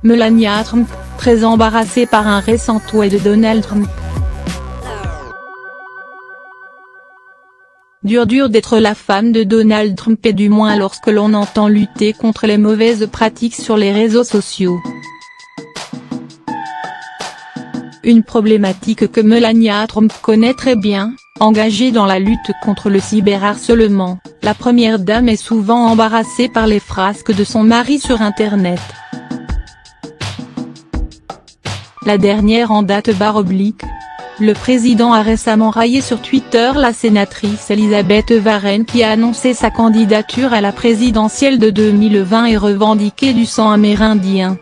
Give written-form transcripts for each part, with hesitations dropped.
Melania Trump, très embarrassée par un récent tweet de Donald Trump. Dur d'être la femme de Donald Trump et du moins lorsque l'on entend lutter contre les mauvaises pratiques sur les réseaux sociaux. Une problématique que Melania Trump connaît très bien, engagée dans la lutte contre le cyberharcèlement, la première dame est souvent embarrassée par les frasques de son mari sur Internet. La dernière en date / le président a récemment raillé sur Twitter la sénatrice Elizabeth Warren qui a annoncé sa candidature à la présidentielle de 2020 et revendiqué du sang amérindien.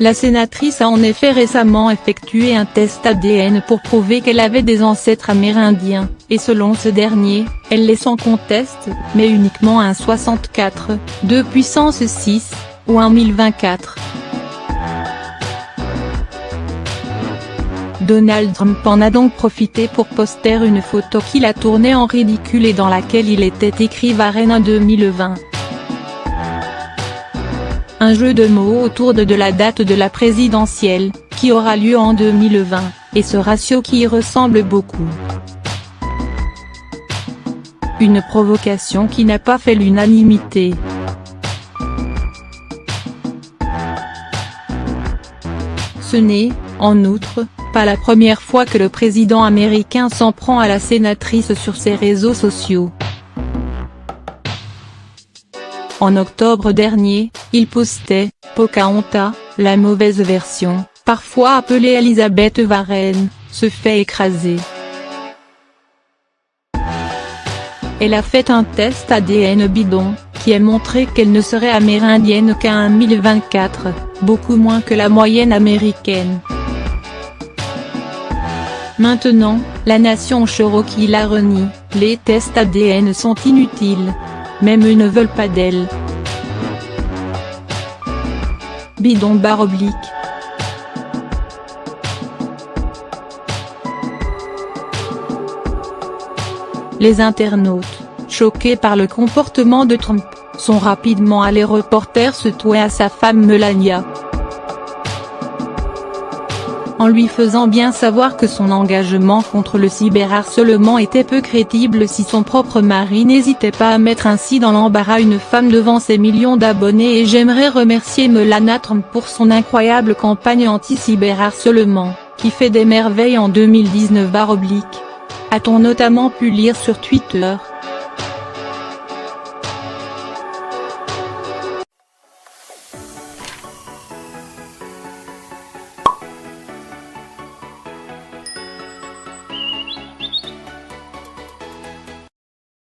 La sénatrice a en effet récemment effectué un test ADN pour prouver qu'elle avait des ancêtres amérindiens, et selon ce dernier, elle l'est sans conteste, mais uniquement un 64, 2 puissance 6, ou un 1024. Donald Trump en a donc profité pour poster une photo qu'il a tournée en ridicule et dans laquelle il était écrit Warren en 2020. Un jeu de mots autour de la date de la présidentielle, qui aura lieu en 2020, et ce ratio qui y ressemble beaucoup. Une provocation qui n'a pas fait l'unanimité. Ce n'est, en outre, pas la première fois que le président américain s'en prend à la sénatrice sur ses réseaux sociaux. En octobre dernier, il postait « Pocahontas, la mauvaise version, parfois appelée Elizabeth Warren, se fait écraser ». Elle a fait un test ADN bidon, qui a montré qu'elle ne serait amérindienne qu'à un 1024, beaucoup moins que la moyenne américaine. Maintenant, la nation Cherokee la renie, les tests ADN sont inutiles. Même eux ne veulent pas d'elle. Bidon / Les internautes, choqués par le comportement de Trump, sont rapidement allés reporter ce tweet à sa femme Melania. En lui faisant bien savoir que son engagement contre le cyberharcèlement était peu crédible si son propre mari n'hésitait pas à mettre ainsi dans l'embarras une femme devant ses millions d'abonnés et j'aimerais remercier Melania Trump pour son incroyable campagne anti-cyberharcèlement, qui fait des merveilles en 2019 / a-t-on notamment pu lire sur Twitter.